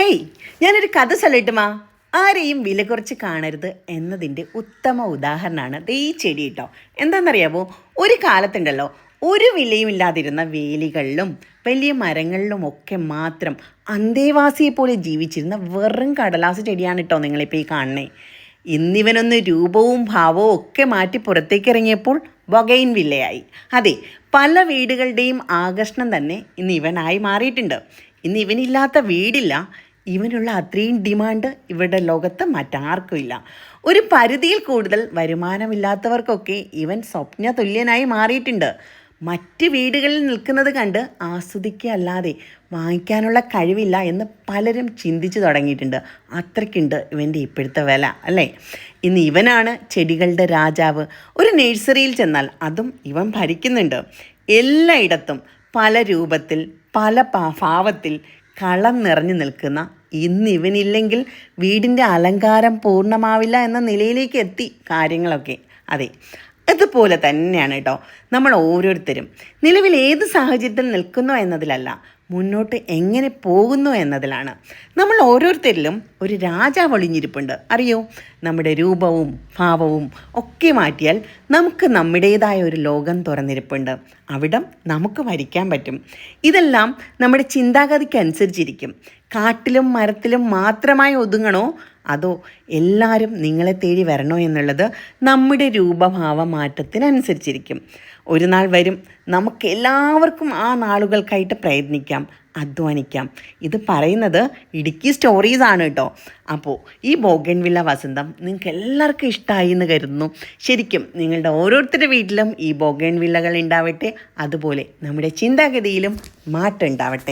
Hey, ഞാനൊരു കഥ ചൊല്ലട്ടുമാ. ആരെയും വില കുറച്ച് കാണരുത് എന്നതിൻ്റെ ഉത്തമ ഉദാഹരണമാണ് ദേ ഈ ചെടി കേട്ടോ. എന്താണെന്നറിയാമോ, ഒരു കാലത്തുണ്ടല്ലോ, ഒരു വിലയും ഇല്ലാതിരുന്ന വേലികളിലും വലിയ മരങ്ങളിലും ഒക്കെ മാത്രം അന്തേവാസിയെ പോലെ ജീവിച്ചിരുന്ന വെറും കടലാസ് ചെടിയാണ് കേട്ടോ നിങ്ങളിപ്പോൾ ഈ കാണണേ. ഇന്നിവനൊന്ന് രൂപവും ഭാവവും ഒക്കെ മാറ്റി പുറത്തേക്ക് ഇറങ്ങിയപ്പോൾ ബൊഗൈൻ വില്ലയായി. അതെ, പല വീടുകളുടെയും ആകർഷണം തന്നെ ഇന്ന് ഇവനായി മാറിയിട്ടുണ്ട്. ഇന്ന് ഇവനില്ലാത്ത വീടില്ല. ഇവനുള്ള അത്രയും ഡിമാൻഡ് ഇവിടെ ലോകത്ത് മറ്റാർക്കും ഇല്ല. ഒരു പരിധിയിൽ കൂടുതൽ വരുമാനമില്ലാത്തവർക്കൊക്കെ ഇവൻ സ്വപ്ന തുല്യനായി മാറിയിട്ടുണ്ട്. മറ്റ് വീടുകളിൽ നിൽക്കുന്നത് കണ്ട് ആസ്വദിക്കുകയല്ലാതെ വാങ്ങിക്കാനുള്ള കഴിവില്ല എന്ന് പലരും ചിന്തിച്ചു തുടങ്ങിയിട്ടുണ്ട്. അത്രയ്ക്കുണ്ട് ഇവൻ്റെ ഇപ്പോഴത്തെ വില, അല്ലേ? ഇന്ന് ഇവനാണ് ചെടികളുടെ രാജാവ്. ഒരു നഴ്സറിയിൽ ചെന്നാൽ അതും ഇവൻ ഭരിക്കുന്നുണ്ട്. എല്ലായിടത്തും പല രൂപത്തിൽ പല ഭാവത്തിൽ കളം നിറഞ്ഞു നിൽക്കുന്ന ഇവനില്ലെങ്കിൽ വീടിൻ്റെ അലങ്കാരം പൂർണ്ണമാവില്ല എന്ന നിലയിലേക്ക് എത്തി കാര്യങ്ങളൊക്കെ. അതെ, അതുപോലെ തന്നെയാണ് കേട്ടോ നമ്മൾ ഓരോരുത്തരും. നിലവിൽ ഏത് സാഹചര്യത്തിൽ നിൽക്കുന്നു എന്നതിലല്ല, മുന്നോട്ട് എങ്ങനെ പോകുന്നു എന്നതിലാണ്. നമ്മൾ ഓരോരുത്തരിലും ഒരു രാജാവ് ഒളിഞ്ഞിരിപ്പുണ്ട്. അറിയോ, നമ്മുടെ രൂപവും ഭാവവും ഒക്കെ മാറ്റിയാൽ നമുക്ക് നമ്മുടേതായ ഒരു ലോകം തുറന്നിരിപ്പുണ്ട്. അവിടം നമുക്ക് ഭരിക്കാൻ പറ്റും. ഇതെല്ലാം നമ്മുടെ ചിന്താഗതിക്കനുസരിച്ചിരിക്കും. കാട്ടിലും മരത്തിലും മാത്രമായി ഒതുങ്ങണോ, അതോ എല്ലാവരും നിങ്ങളെ തേടി വരണോ എന്നുള്ളത് നമ്മുടെ രൂപഭാവ മാറ്റത്തിനനുസരിച്ചിരിക്കും. ഒരു നാൾ വരും, നമുക്ക് എല്ലാവർക്കും ആ നാളുകൾക്കായിട്ട് പ്രയത്നിക്കാം, അധ്വാനിക്കാം. ഇത് പറയുന്നത് ഇടുക്കി സ്റ്റോറീസാണ് കേട്ടോ. അപ്പോൾ ഈ ബോഗൺവില്ല വസന്തം നിങ്ങൾക്ക് എല്ലാവർക്കും ഇഷ്ടമായി എന്ന് കരുതുന്നു. ശരിക്കും നിങ്ങളുടെ ഓരോരുത്തരുടെ വീട്ടിലും ഈ ബോഗൺവില്ലകൾ ഉണ്ടാവട്ടെ. അതുപോലെ നമ്മുടെ ചിന്താഗതിയിലും മാറ്റം ഉണ്ടാവട്ടെ.